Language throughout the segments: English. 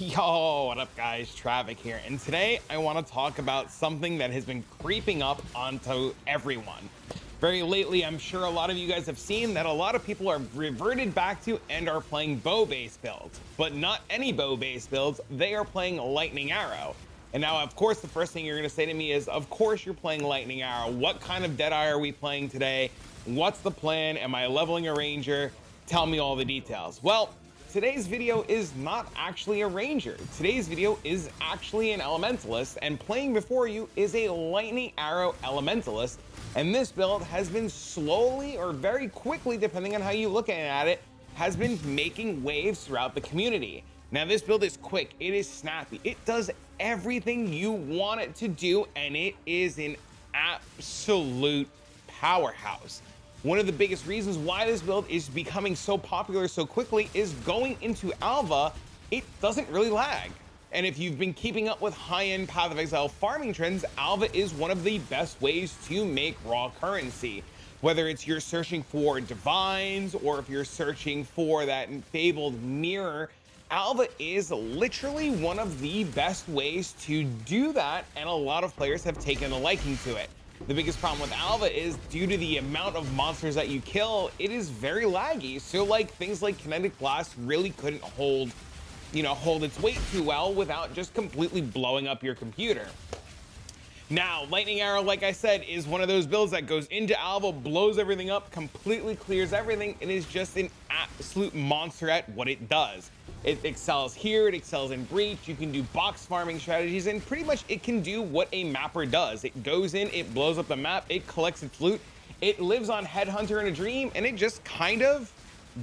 Yo, what up guys, Travic here, and today I want to talk about something that has been creeping up onto everyone. Very lately, I'm sure a lot of you guys have seen that a lot of people are reverted back to and are playing bow-based builds, but not any bow-based builds, they are playing Lightning Arrow. And now, of course, the first thing you're going to say to me is, of course you're playing Lightning Arrow. What kind of Deadeye are we playing today? What's the plan? Am I leveling a Ranger? Tell me all the details. Well, today's video is not actually a Ranger. Today's video is actually an Elementalist, and playing before you is a Lightning Arrow Elementalist. And this build has been slowly or very quickly, depending on how you look at it, has been making waves throughout the community. Now this build is quick, it is snappy, it does everything you want it to do, and it is an absolute powerhouse. One of the biggest reasons why this build is becoming so popular so quickly is going into Alva, it doesn't really lag. And if you've been keeping up with high-end Path of Exile farming trends, Alva is one of the best ways to make raw currency. Whether it's you're searching for divines or if you're searching for that fabled mirror, Alva is literally one of the best ways to do that, and a lot of players have taken a liking to it. The biggest problem with Alva is due to the amount of monsters that you kill, it is very laggy. So like things like Kinetic Blast really couldn't hold its weight too well without just completely blowing up your computer. Now, Lightning Arrow, like I said, is one of those builds that goes into Alva, blows everything up, completely clears everything, and is just an absolute monster at what it does. It excels here, it excels in Breach, you can do box farming strategies, and pretty much it can do what a mapper does. It goes in, it blows up the map, it collects its loot, it lives on Headhunter in a Dream, and it just kind of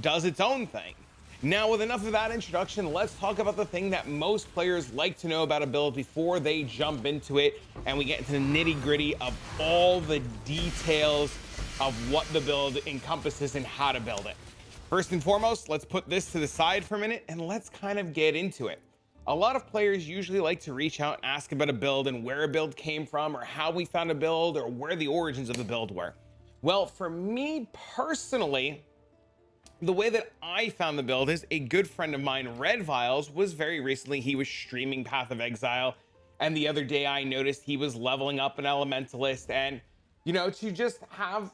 does its own thing. Now, with enough of that introduction, let's talk about the thing that most players like to know about a build before they jump into it, and we get into the nitty-gritty of all the details of what the build encompasses and how to build it. First and foremost, let's put this to the side for a minute and let's kind of get into it. A lot of players usually like to reach out and ask about a build and where a build came from or how we found a build or where the origins of the build were. Well, for me personally, the way that I found the build is a good friend of mine, Redviles, was very recently, he was streaming Path of Exile, and the other day I noticed he was leveling up an Elementalist, and to just have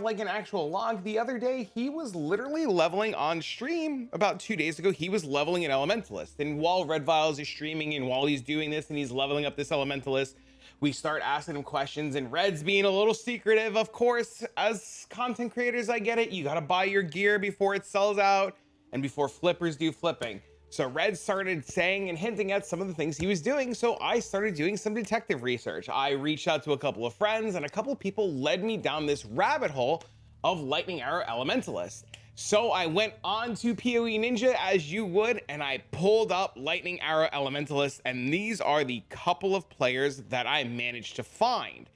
like an actual log, the other day he was literally leveling on stream. About 2 days ago he was leveling an Elementalist, and while Redviles is streaming and while he's doing this and he's leveling up this Elementalist, we start asking him questions, and Red's being a little secretive. Of course, as content creators, I get it. You gotta buy your gear before it sells out and before flippers do flipping. So Red started saying and hinting at some of the things he was doing, so I started doing some detective research. I reached out to a couple of friends, and a couple of people led me down this rabbit hole of Lightning Arrow Elementalist. So I went on to POE Ninja as you would, and I pulled up Lightning Arrow Elementalist, and these are the couple of players that I managed to find.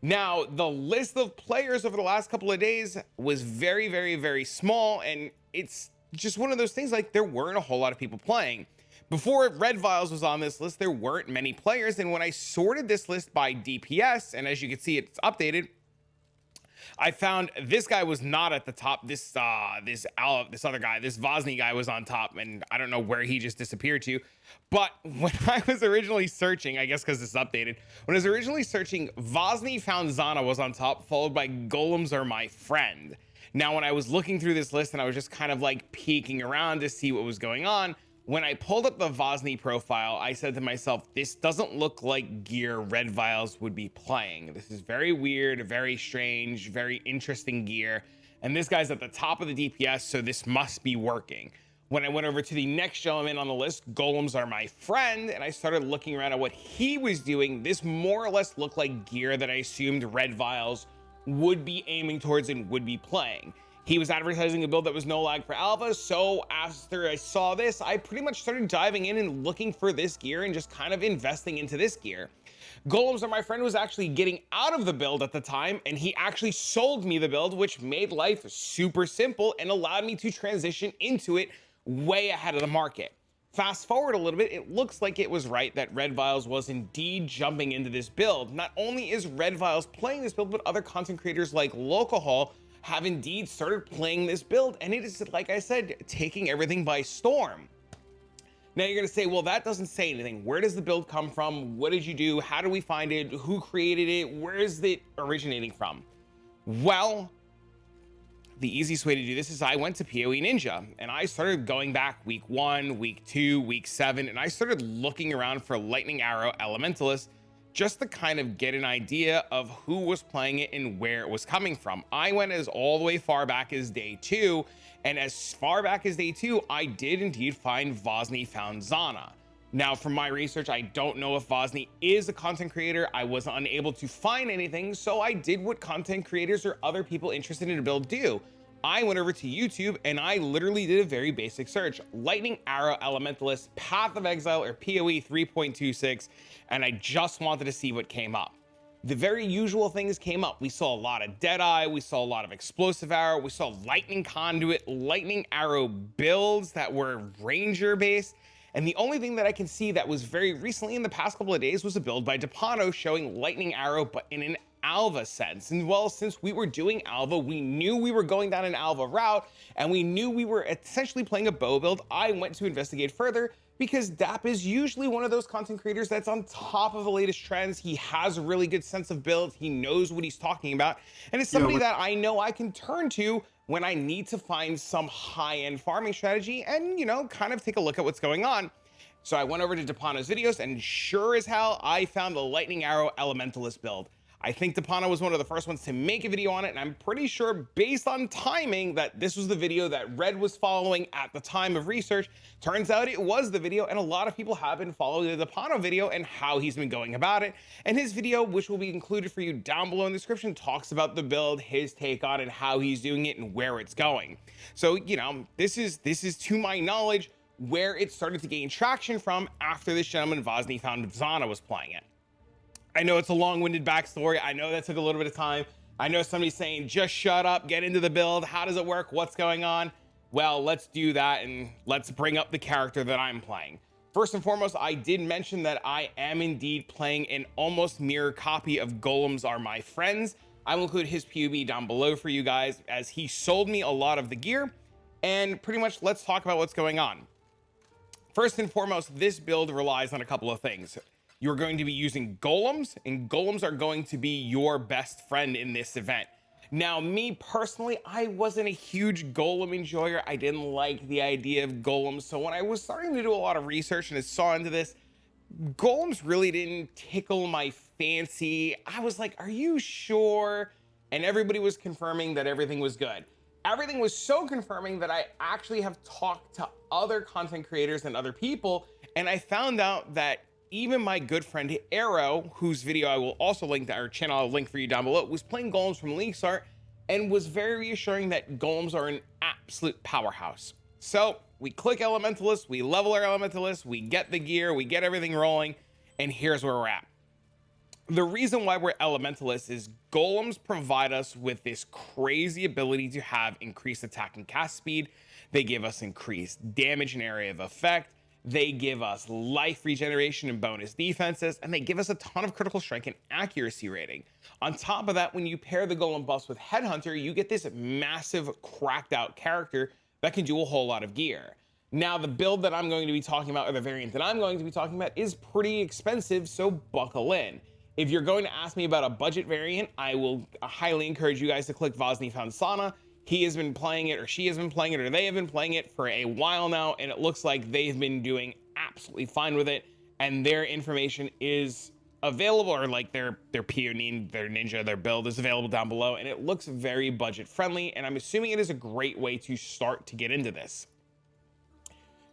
Now, the list of players over the last couple of days was very, very, very small, and it's just one of those things, like there weren't a whole lot of people playing. Before Redviles was on this list, there weren't many players, and when I sorted this list by DPS, and as you can see, it's updated, I found this guy was not at the top. This other guy, this Vosny guy, was on top, and I don't know where he just disappeared to. But when I was originally searching, I guess because this is updated, when I was originally searching, VosyFoundZana was on top, followed by Golems Are My Friend. Now, when I was looking through this list and I was just kind of like peeking around to see what was going on, when I pulled up the Vosny profile, I said to myself, this doesn't look like gear Redviles would be playing. This is very weird, very strange, very interesting gear. And this guy's at the top of the DPS, so this must be working. When I went over to the next gentleman on the list, Golems Are My Friend, and I started looking around at what he was doing, this more or less looked like gear that I assumed Redviles would be aiming towards and would be playing. He was advertising a build that was no lag for Alpha, so after I saw this, I pretty much started diving in and looking for this gear and just kind of investing into this gear. Golems Are My Friend was actually getting out of the build at the time, and he actually sold me the build, which made life super simple and allowed me to transition into it way ahead of the market. Fast forward a little bit, it looks like it was right that Redviles was indeed jumping into this build. Not only is Redviles playing this build, but other content creators like Lolcohol have indeed started playing this build, and it is, like I said, taking everything by storm. Now you're gonna say, well, that doesn't say anything. Where does the build come from? What did you do? How do we find it? Who created it? Where is it originating from? Well, the easiest way to do this is I went to POE Ninja and I started going back week 1, week 2, week 7, and I started looking around for Lightning Arrow Elementalist just to kind of get an idea of who was playing it and where it was coming from. I went as all the way far back as day 2, and as far back as day 2, I did indeed find VosyFoundZana. Now, from my research, I don't know if Vosny is a content creator. I was unable to find anything, so I did what content creators or other people interested in a build do. I went over to YouTube and I literally did a very basic search: Lightning Arrow Elementalist, Path of Exile, or POE 3.26, and I just wanted to see what came up. The very usual things came up. We saw a lot of Deadeye, we saw a lot of Explosive Arrow, we saw Lightning Conduit, Lightning Arrow builds that were Ranger based. And the only thing that I can see that was very recently in the past couple of days was a build by Dapano showing Lightning Arrow, but in an Alva sense. And well, since we were doing Alva, we knew we were going down an Alva route, and we knew we were essentially playing a bow build. I went to investigate further because Dap is usually one of those content creators that's on top of the latest trends. He has a really good sense of build. He knows what he's talking about. And it's somebody that I know I can turn to when I need to find some high-end farming strategy and, you know, kind of take a look at what's going on. So I went over to Dapano's videos, and sure as hell, I found the Lightning Arrow Elementalist build. I think Dapano was one of the first ones to make a video on it, and I'm pretty sure based on timing that this was the video that Red was following at the time of research. Turns out it was the video, and a lot of people have been following the Dapano video and how he's been going about it. And his video, which will be included for you down below in the description, talks about the build, his take on it, how he's doing it, and where it's going. So, you know, this is to my knowledge where it started to gain traction from after this gentleman VosyFoundZana was playing it. I know it's a long-winded backstory. I know that took a little bit of time. I know somebody's saying, just shut up, get into the build. How does it work? What's going on? Well, let's do that, and let's bring up the character that I'm playing. First and foremost, I did mention that I am indeed playing an almost mirror copy of Golems Are My Friends. I will include his POB down below for you guys, as he sold me a lot of the gear. And pretty much let's talk about what's going on. First and foremost, this build relies on a couple of things. You're going to be using golems, and golems are going to be your best friend in this event. Now, me personally, I wasn't a huge golem enjoyer. I didn't like the idea of golems. So when I was starting to do a lot of research and I saw into this, golems really didn't tickle my fancy. I was like, are you sure? And everybody was confirming that everything was good. Everything was so confirming that I actually have talked to other content creators and other people, and I found out that even my good friend Aero, whose video I will also link to our channel, I'll link for you down below, was playing golems from League Start and was very reassuring that golems are an absolute powerhouse. So we click Elementalist, we level our Elementalist, we get the gear, we get everything rolling, and here's where we're at. The reason why we're Elementalists is golems provide us with this crazy ability to have increased attack and cast speed. They give us increased damage and area of effect. They give us life regeneration and bonus defenses, and they give us a ton of critical strength and accuracy rating. On top of that, when you pair the golem buffs with Headhunter, you get this massive cracked out character that can do a whole lot of gear. Now, the build that I'm going to be talking about, or the variant that I'm going to be talking about, is pretty expensive, so buckle in. If you're going to ask me about a budget variant, I will highly encourage you guys to click VosyFoundZana. He has been playing it, or she has been playing it, or they have been playing it for a while now, and it looks like they've been doing absolutely fine with it, and their information is available, or like their POE, their ninja, their build is available down below, and it looks very budget friendly, and I'm assuming it is a great way to start to get into this.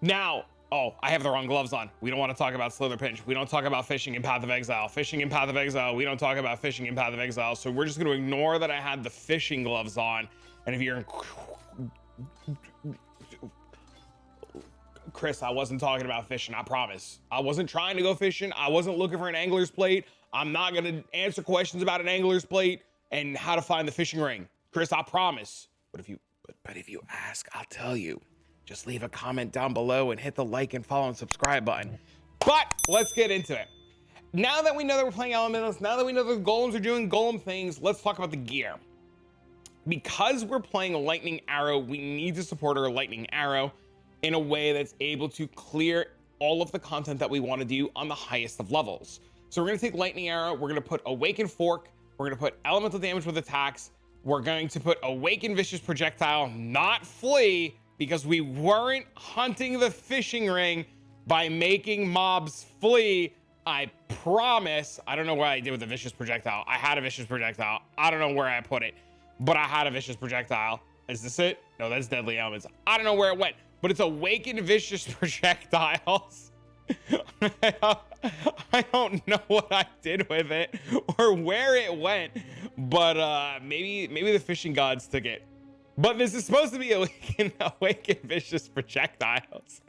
Now, oh, I have the wrong gloves on. We don't want to talk about Slither Pinch. We don't talk about fishing in Path of Exile. Fishing in Path of Exile, we don't talk about fishing in Path of Exile, so we're just going to ignore that I had the fishing gloves on. And if you're Chris, I wasn't talking about fishing, I promise. I wasn't trying to go fishing. I wasn't looking for an angler's plate. I'm not going to answer questions about an angler's plate and how to find the fishing ring. Chris, I promise. But if you ask, I'll tell you. Just leave a comment down below and hit the like and follow and subscribe button. But let's get into it. Now that we know that we're playing Elementalists, now that we know the golems are doing golem things, let's talk about the gear. Because we're playing a Lightning Arrow, we need to support our Lightning Arrow in a way that's able to clear all of the content that we want to do on the highest of levels. So we're going to take Lightning Arrow, we're going to put Awakened Fork, we're going to put Elemental Damage with attacks, we're going to put Awakened Vicious Projectile, not Flee, because we weren't hunting the fishing ring by making mobs flee. I promise. I don't know what I did with the Vicious Projectile. I had a Vicious Projectile. I don't know where I put it, but I had a Vicious Projectile. Is this it? No, that's Deadly Elements. I don't know where it went, but it's Awakened Vicious Projectiles. I don't know what I did with it or where it went, but maybe the fishing gods took it. But this is supposed to be awakened vicious projectiles,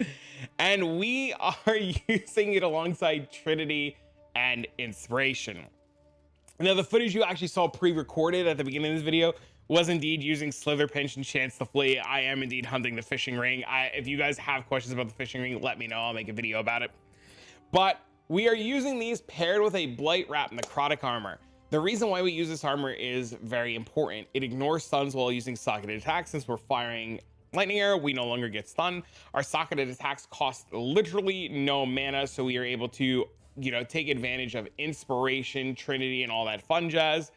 and we are using it alongside Trinity and Inspiration. Now, the footage you actually saw pre-recorded at the beginning of this video was indeed using Slither Pinch and Chance to Flee. I am indeed hunting the fishing ring. If you guys have questions about the fishing ring, let me know. I'll make a video about it. But we are using these paired with a Blight Wrap Necrotic Armor. The reason why we use this armor is very important. It ignores stuns while using socketed attacks. Since we're firing Lightning Arrow, we no longer get stunned. Our socketed attacks cost literally no mana, so we are able to, take advantage of Inspiration, Trinity, and all that fun jazz.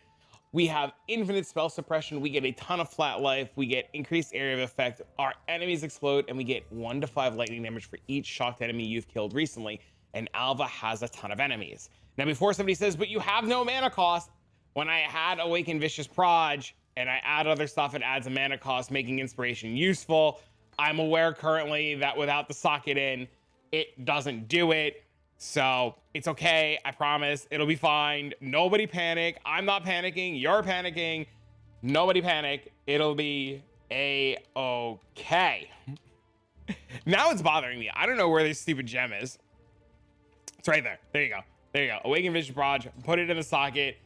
We have infinite spell suppression. We get a ton of flat life. We get increased area of effect. Our enemies explode, and we get 1 to 5 lightning damage for each shocked enemy you've killed recently. And Alva has a ton of enemies. Now, before somebody says, but you have no mana cost, when I had Awakened Vicious Proj and I add other stuff, it adds a mana cost, making Inspiration useful. I'm aware currently that without the socket in, it doesn't do it. So it's okay. I promise it'll be fine. Nobody panic. I'm not panicking. You're panicking. Nobody panic. It'll be a-okay. Now it's bothering me. I don't know where this stupid gem is. It's right there. There you go. There you go. Awakened Vicious Proj. Put it in the socket.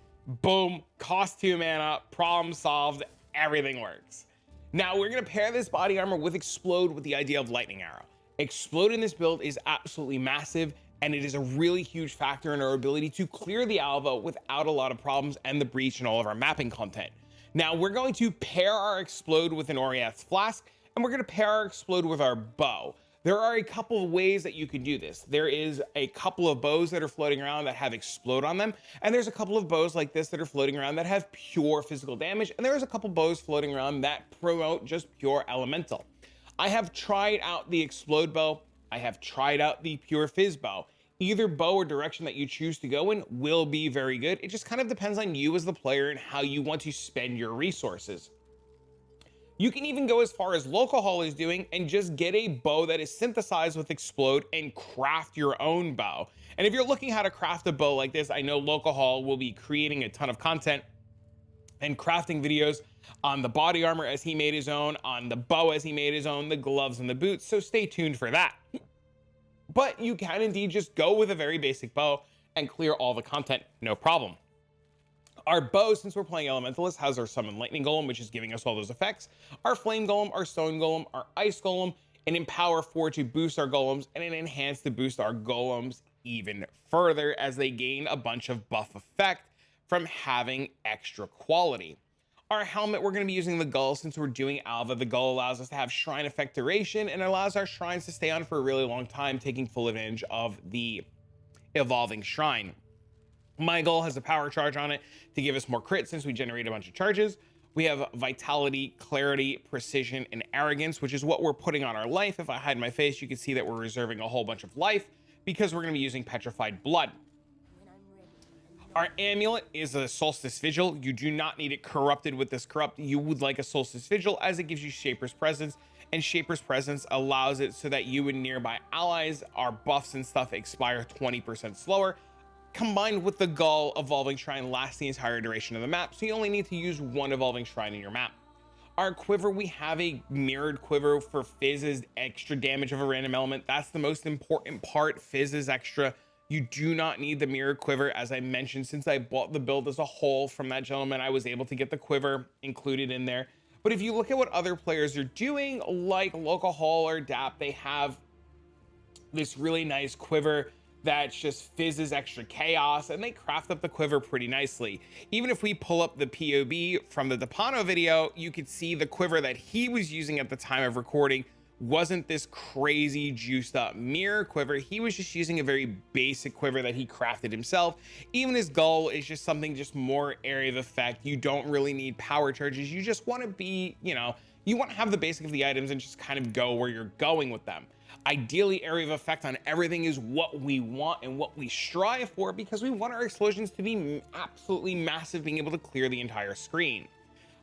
Boom. Cost 2 mana. Problem solved. Everything works. Now we're going to pair this body armor with Explode with the idea of Lightning Arrow. Explode in this build is absolutely massive, and it is a really huge factor in our ability to clear the Alva without a lot of problems and the Breach and all of our mapping content. Now we're going to pair our Explode with an Oriath's Flask, and we're going to pair our Explode with our bow. There are a couple of ways that you can do this. There is a couple of bows that are floating around that have Explode on them, and there's a couple of bows like this that are floating around that have pure physical damage, and there's a couple bows floating around that promote just pure elemental. I have tried out the Explode bow. I have tried out the pure Fizz bow. Either bow or direction that you choose to go in will be very good. It just kind of depends on you as the player and how you want to spend your resources. You can even go as far as Lolcohol is doing and just get a bow that is synthesized with Explode and craft your own bow. And if you're looking how to craft a bow like this, I know Lolcohol will be creating a ton of content and crafting videos on the body armor as he made his own, on the bow as he made his own, the gloves and the boots, so stay tuned for that. But you can indeed just go with a very basic bow and clear all the content, no problem. Our bow, since we're playing Elementalist, has our Summon Lightning Golem, which is giving us all those effects, our Flame Golem, our Stone Golem, our Ice Golem, an Empower 4 to boost our Golems, and an Enhance to boost our Golems even further as they gain a bunch of buff effect from having extra quality. Our helmet, we're going to be using the Gull since we're doing Alva. The Gull allows us to have Shrine Effect duration and allows our shrines to stay on for a really long time, taking full advantage of the evolving shrine. My Gull has a power charge on it to give us more crit since we generate a bunch of charges. We have Vitality, Clarity, Precision, and Arrogance, which is what we're putting on our life. If I hide my face, you can see that we're reserving a whole bunch of life because we're going to be using Petrified Blood. Our amulet is a Solstice Vigil. You do not need it corrupted with this corrupt. You would like a Solstice Vigil as it gives you Shaper's Presence, and Shaper's Presence allows it so that you and nearby allies, our buffs and stuff, expire 20% slower. Combined with the Gull, Evolving Shrine lasts the entire duration of the map, so you only need to use one Evolving Shrine in your map. Our quiver, we have a mirrored quiver for Fizz's extra damage of a random element. That's the most important part. Fizz is extra. You do not need the mirrored quiver. As I mentioned, since I bought the build as a whole from that gentleman, I was able to get the quiver included in there. But if you look at what other players are doing, like Lolcohol or Dap, they have this really nice quiver that's just Fizz's extra chaos, and they craft up the quiver pretty nicely. Even if we pull up the POB from the Dapano video, you could see the quiver that he was using at the time of recording wasn't this crazy juiced up mirror quiver. He was just using a very basic quiver that he crafted himself. Even his goal is just something just more area of effect. You don't really need power charges. You just want to be, you know, you want to have the basic of the items and just kind of go where you're going with them. Ideally, area of effect on everything is what we want and what we strive for, because we want our explosions to be absolutely massive, being able to clear the entire screen.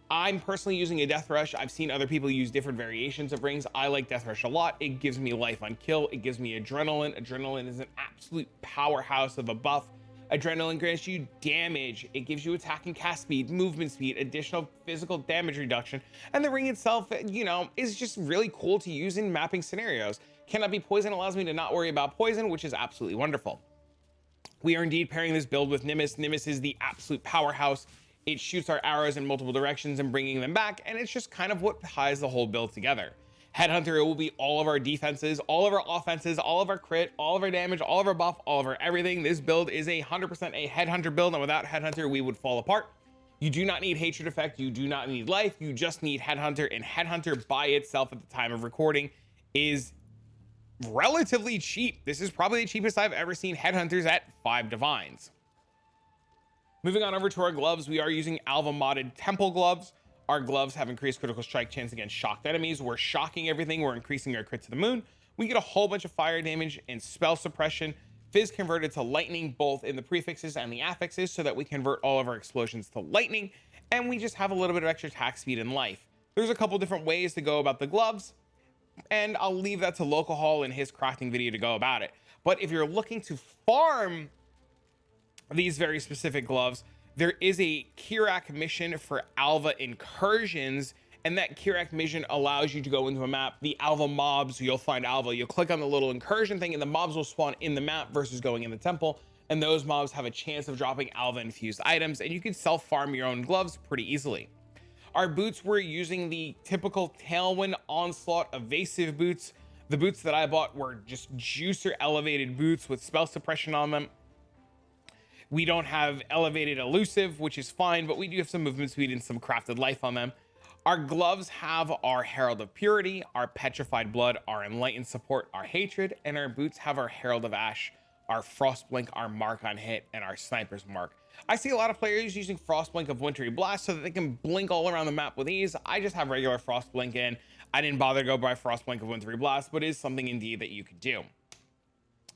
I'm personally using a Death Rush. I've seen other people use different variations of rings. I like Death Rush a lot. It gives me life on kill. It gives me adrenaline. Adrenaline is an absolute powerhouse of a buff. Adrenaline grants you damage. It gives you attack and cast speed, movement speed, additional physical damage reduction. And the ring itself, you know, is just really cool to use in mapping scenarios. Cannot be poison allows me to not worry about poison, which is absolutely wonderful. We are indeed pairing this build with Nimbus. Nimbus is the absolute powerhouse. It shoots our arrows in multiple directions and bringing them back, and it's just kind of what ties the whole build together. Headhunter, it will be all of our defenses, all of our offenses, all of our crit, all of our damage, all of our buff, all of our everything. This build is 100% a Headhunter build, and without Headhunter, we would fall apart. You do not need Hatred Effect, you do not need life, you just need Headhunter, and Headhunter by itself at the time of recording is relatively cheap. This is probably the cheapest I've ever seen Headhunters at 5 divines. Moving on over to our gloves, we are using Alva modded Temple gloves. Our gloves have increased critical strike chance against shocked enemies. We're shocking everything. We're increasing our crit to the moon. We get a whole bunch of fire damage and spell suppression. Fizz converted to lightning, both in the prefixes and the affixes, so that we convert all of our explosions to lightning. And we just have a little bit of extra attack speed and life. There's a couple different ways to go about the gloves, and I'll leave that to Lolcohol in his crafting video to go about it. But if you're looking to farm these very specific gloves, there is a Kirak mission for Alva incursions, and that Kirak mission allows you to go into a map, the Alva mobs. You'll find Alva, you'll click on the little incursion thing, and the mobs will spawn in the map versus going in the temple, and those mobs have a chance of dropping Alva infused items, and you can self farm your own gloves pretty easily. Our boots, we're using the typical Tailwind Onslaught evasive boots. The boots that I bought were just juicer elevated boots with spell suppression on them. We don't have elevated elusive, which is fine, but we do have some movement speed and some crafted life on them. Our gloves have our Herald of Purity, our Petrified Blood, our Enlightened Support, our Hatred, and our boots have our Herald of Ash, our Frostblink, our Mark on Hit, and our Sniper's Mark. I see a lot of players using Frostblink of Wintry Blast so that they can blink all around the map with ease. I just have regular Frostblink in. I didn't bother to go by Frostblink of Wintry Blast, but it is something indeed that you could do.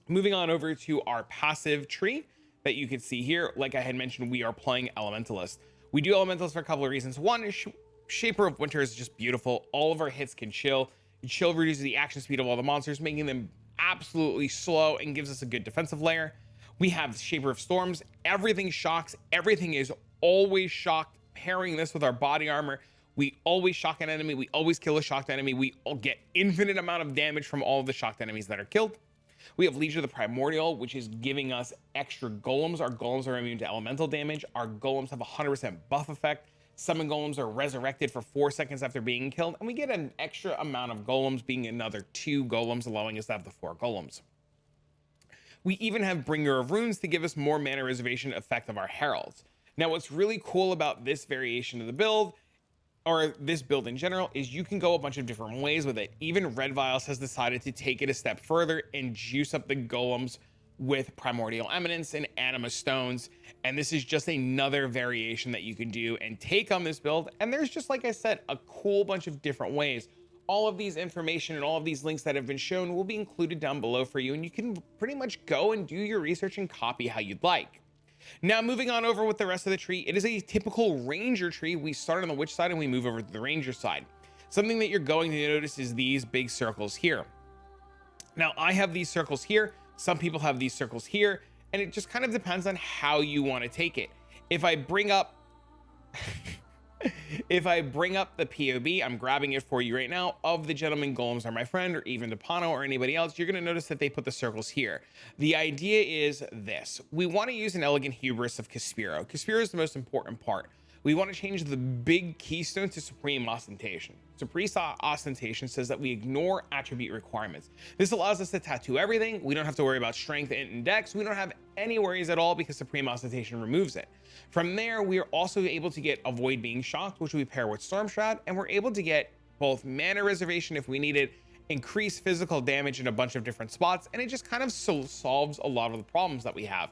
Moving on over to our passive tree that you can see here. Like I had mentioned, we are playing Elementalist. We do Elementalist for a couple of reasons. One is Shaper of Winter is just beautiful. All of our hits can chill. Chill reduces the action speed of all the monsters, making them absolutely slow and gives us a good defensive layer. We have Shaper of Storms. Everything shocks. Everything is always shocked. Pairing this with our body armor, we always shock an enemy. We always kill a shocked enemy. We all get infinite amount of damage from all of the shocked enemies that are killed. We have Leisure the Primordial, which is giving us extra golems. Our golems are immune to elemental damage. Our golems have a 100% buff effect. Summon golems are resurrected for 4 seconds after being killed, and we get an extra amount of golems, being another 2 golems, allowing us to have the 4 golems. We even have Bringer of Runes to give us more mana reservation effect of our heralds. Now, what's really cool about this variation of the build, or this build in general, is you can go a bunch of different ways with it. Even Redviles has decided to take it a step further and juice up the golems with Primordial Eminence and Anima Stones. And this is just another variation that you can do and take on this build. And there's just, like I said, a cool bunch of different ways. All of these information and all of these links that have been shown will be included down below for you, and you can pretty much go and do your research and copy how you'd like. Now, moving on over with the rest of the tree, it is a typical ranger tree. We start on the witch side and we move over to the ranger side. Something that you're going to notice is these big circles here. Now, I have these circles here. Some people have these circles here, and it just kind of depends on how you want to take it. If I bring up if I bring up the POB, I'm grabbing it for you right now, of the Gentleman Golems Are My Friend, or even Dapano or anybody else, you're going to notice that they put the circles here. The idea is this. We want to use an Elegant Hubris of Caspiro. Caspiro is the most important part. We want to change the big keystone to Supreme Ostentation. Supreme Ostentation says that we ignore attribute requirements. This allows us to tattoo everything. We don't have to worry about strength, int, and dex. We don't have any worries at all because Supreme Ostentation removes it. From there, we are also able to get Avoid Being Shocked, which we pair with Storm Shroud, and we're able to get both mana reservation if we need it, increase physical damage in a bunch of different spots, and it just kind of solves a lot of the problems that we have.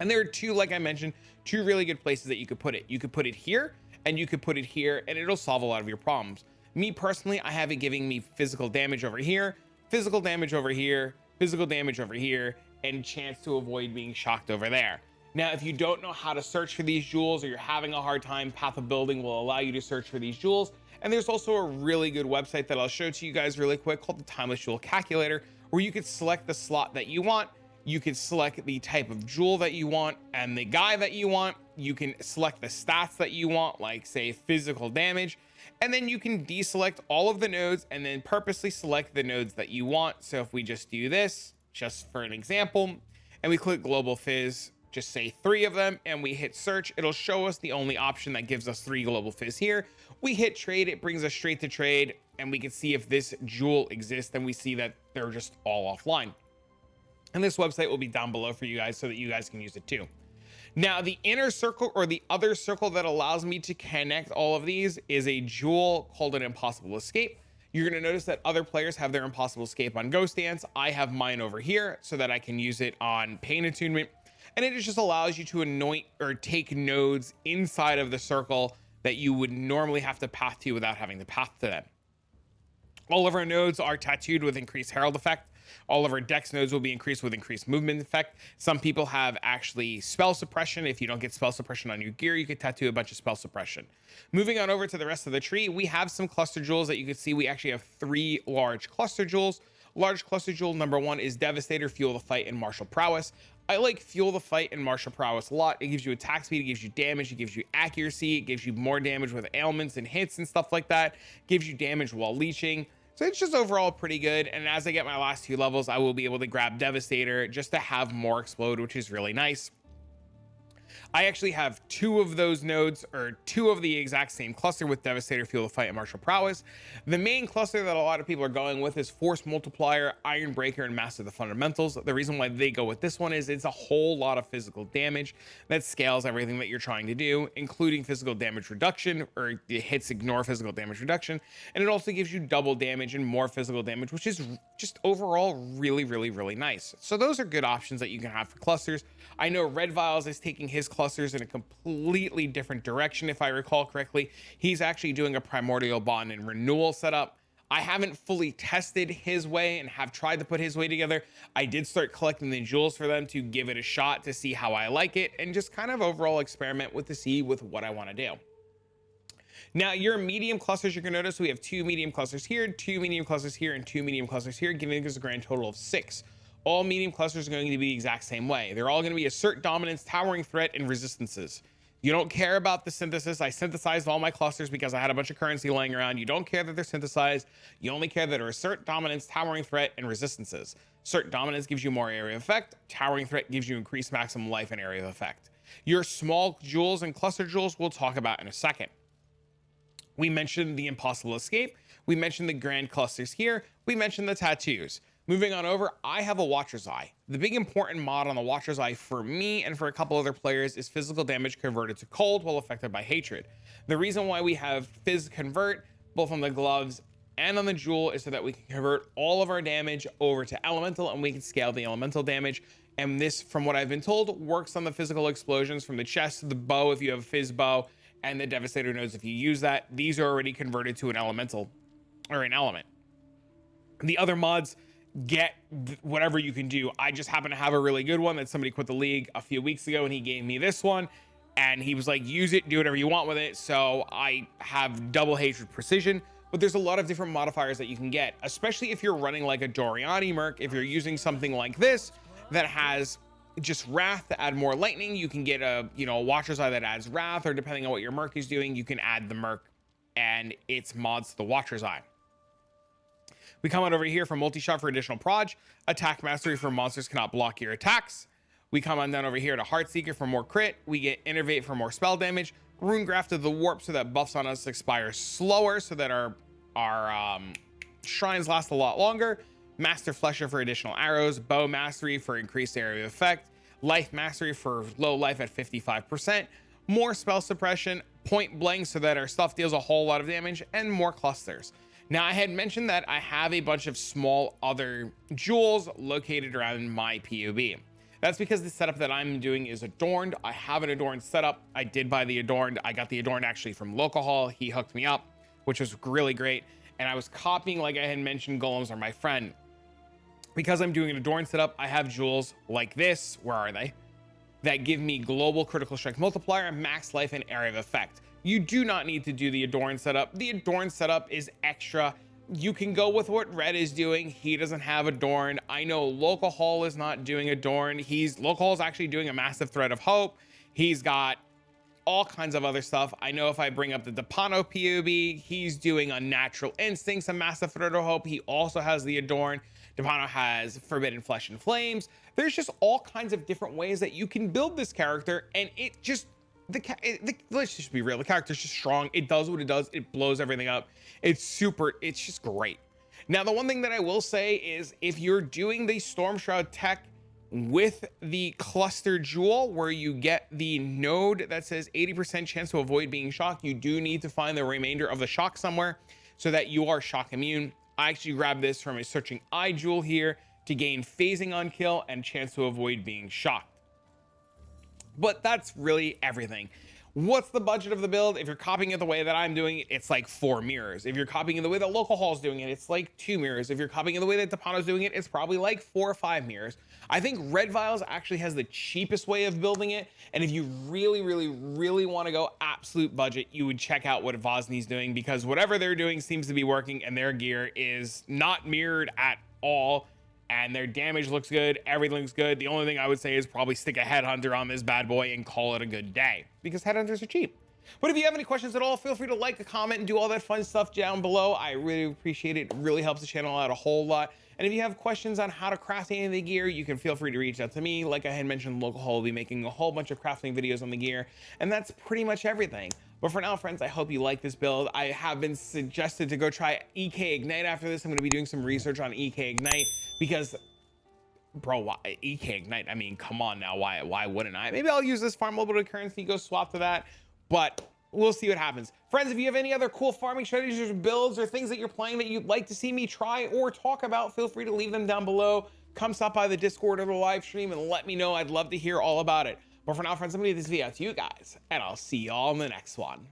And there are two, like I mentioned, two really good places that you could put it. You could put it here, and you could put it here, and it'll solve a lot of your problems. Me personally, I have it giving me physical damage over here, physical damage over here, physical damage over here, and chance to avoid being shocked over there. Now, if you don't know how to search for these jewels, or you're having a hard time, Path of Building will allow you to search for these jewels. And there's also a really good website that I'll show to you guys really quick called the Timeless Jewel Calculator, where you could select the slot that you want. You can select the type of jewel that you want and the guy that you want. You can select the stats that you want, like say physical damage, and then you can deselect all of the nodes and then purposely select the nodes that you want. So if we just do this, just for an example, and we click global fizz, just say 3 of them, and we hit search, it'll show us the only option that gives us 3 global fizz here. We hit trade, it brings us straight to trade, and we can see if this jewel exists, and we see that they're just all offline. And this website will be down below for you guys so that you guys can use it too. Now, the inner circle, or the other circle that allows me to connect all of these, is a jewel called an Impossible Escape. You're going to notice that other players have their Impossible Escape on Ghost Dance. I have mine over here so that I can use it on Pain Attunement. And it just allows you to anoint or take nodes inside of the circle that you would normally have to path to without having to path to them. All of our nodes are tattooed with increased Herald effect. All of our dex nodes will be increased with increased movement effect. Some people have actually spell suppression. If you don't get spell suppression on your gear, you could tattoo a bunch of spell suppression. Moving on over to the rest of the tree, we have some cluster jewels that you can see. We actually have 3 large cluster jewels. Large cluster jewel number 1 is Devastator, Fuel the Fight, and Martial Prowess. I like Fuel the Fight and Martial Prowess a lot. It gives you attack speed, it gives you damage, it gives you accuracy, it gives you more damage with ailments and hits and stuff like that. It gives you damage while leeching. So it's just overall pretty good. And as I get my last 2 levels, I will be able to grab Devastator just to have more explode, which is really nice. I actually have 2 of those nodes, or 2 of the exact same cluster with Devastator, Fuel the Fight, and Martial Prowess. The main cluster that a lot of people are going with is Force Multiplier, Iron Breaker, and Master the Fundamentals. The reason why they go with this one is it's a whole lot of physical damage that scales everything that you're trying to do, including physical damage reduction, or the hits ignore physical damage reduction. And it also gives you double damage and more physical damage, which is just overall really, really, really nice. So those are good options that you can have for clusters. I know Redviles is taking his clusters in a completely different direction. If I recall correctly, he's actually doing a Primordial Bond and Renewal setup. I haven't fully tested his way and have tried to put his way together. I did start collecting the jewels for them to give it a shot to see how I like it and just kind of overall experiment with what I want to do. Now, your medium clusters, you're going to notice we have 2 medium clusters here, 2 medium clusters here, and 2 medium clusters here, giving us a grand total of 6. All medium clusters are going to be the exact same way. They're all going to be Assert Dominance, Towering Threat, and Resistances. You don't care about the synthesis. I synthesized all my clusters because I had a bunch of currency laying around. You don't care that they're synthesized. You only care that they're Assert Dominance, Towering Threat, and Resistances. Assert Dominance gives you more area of effect. Towering Threat gives you increased maximum life and area of effect. Your small jewels and cluster jewels we'll talk about in a second. We mentioned the Impossible Escape. We mentioned the grand clusters here. We mentioned the tattoos. Moving on over, I have a Watcher's Eye. The big important mod on the Watcher's Eye for me and for a couple other players is physical damage converted to cold while affected by hatred. The reason why we have Fizz Convert, both on the gloves and on the jewel, is so that we can convert all of our damage over to elemental and we can scale the elemental damage. And this, from what I've been told, works on the physical explosions from the chest to the bow if you have a Fizz bow, and the Devastator nodes if you use that. These are already converted to an elemental or an element. The other mods get whatever you can do. I just happen to have a really good one that somebody quit the league a few weeks ago, and he gave me this one, and he was like, use it, do whatever you want with it. So I have double hatred precision, but there's a lot of different modifiers that you can get, especially if you're running like a Doriani Merc. If you're using something like this that has just Wrath to add more lightning, you can get a Watcher's Eye that adds Wrath, or depending on what your Merc is doing, you can add the Merc and its mods to the Watcher's Eye. We come on over here for multi-shot for additional proj, attack mastery for monsters cannot block your attacks. We come on down over here to Heartseeker for more crit. We get Innervate for more spell damage. Rune Graft of the Warp so that buffs on us expire slower, so that our shrines last a lot longer. Master Flesher for additional arrows. Bow Mastery for increased area of effect. Life Mastery for low life at 55%. More spell suppression. Point Blank so that our stuff deals a whole lot of damage, and more clusters. Now, I had mentioned that I have a bunch of small other jewels located around my POB. That's because the setup that I'm doing is adorned. I have an adorned setup. I did buy the adorned. I got the adorned actually from Lolcohol. He hooked me up, which was really great. And I was copying, like I had mentioned, Golems are my friend. Because I'm doing an adorned setup, I have jewels like this. Where are they? That give me global critical strength multiplier, max life, and area of effect. You do not need to do the adorned setup. The adorned setup is extra. You can go with what Red is doing. He doesn't have adorned. I know Lolcohol is not doing adorned. Lolcohol is actually doing a massive thread of hope. He's got all kinds of other stuff. I know if I bring up the Dapano POB, he's doing Unnatural Instincts, a massive thread of hope. He also has the adorned. Dapano has Forbidden Flesh and Flames. There's just all kinds of different ways that you can build this character, and it just let's just be real. The character's just strong. It does what it does. It blows everything up. It's just great. Now, the one thing that I will say is if you're doing the Storm Shroud tech with the cluster jewel where you get the node that says 80% chance to avoid being shocked, you do need to find the remainder of the shock somewhere so that you are shock immune. I actually grabbed this from a Searching Eye jewel here to gain phasing on kill and chance to avoid being shocked. But that's really everything. What's the budget of the build? If you're copying it the way that I'm doing it, it's like 4 mirrors. If you're copying it the way that Lolcohol is doing it, it's like 2 mirrors. If you're copying it the way that Dapano's doing it, it's probably like 4 or 5 mirrors. I think Redviles actually has the cheapest way of building it. And if you really, really, really want to go absolute budget, you would check out what Vosny's doing, because whatever they're doing seems to be working and their gear is not mirrored at all. And their damage looks good. Everything looks good. The only thing I would say is probably stick a Headhunter on this bad boy and call it a good day, because Headhunters are cheap. But if you have any questions at all, feel free to like, a comment, and do all that fun stuff down below. I really appreciate it. It really helps the channel out a whole lot. And if you have questions on how to craft any of the gear, you can feel free to reach out to me. Like I had mentioned, Lolcohol will be making a whole bunch of crafting videos on the gear. And that's pretty much everything. But for now, friends, I hope you like this build. I have been suggested to go try EK Ignite after this. I'm going to be doing some research on EK Ignite because, bro, why EK Ignite? I mean, come on now. Why wouldn't I? Maybe I'll use this, farm a little bit of currency, go swap to that. But we'll see what happens. Friends, if you have any other cool farming strategies or builds or things that you're playing that you'd like to see me try or talk about, feel free to leave them down below. Come stop by the Discord or the live stream and let me know. I'd love to hear all about it. But for now, friends, I'm going to leave this video out to you guys, and I'll see y'all in the next one.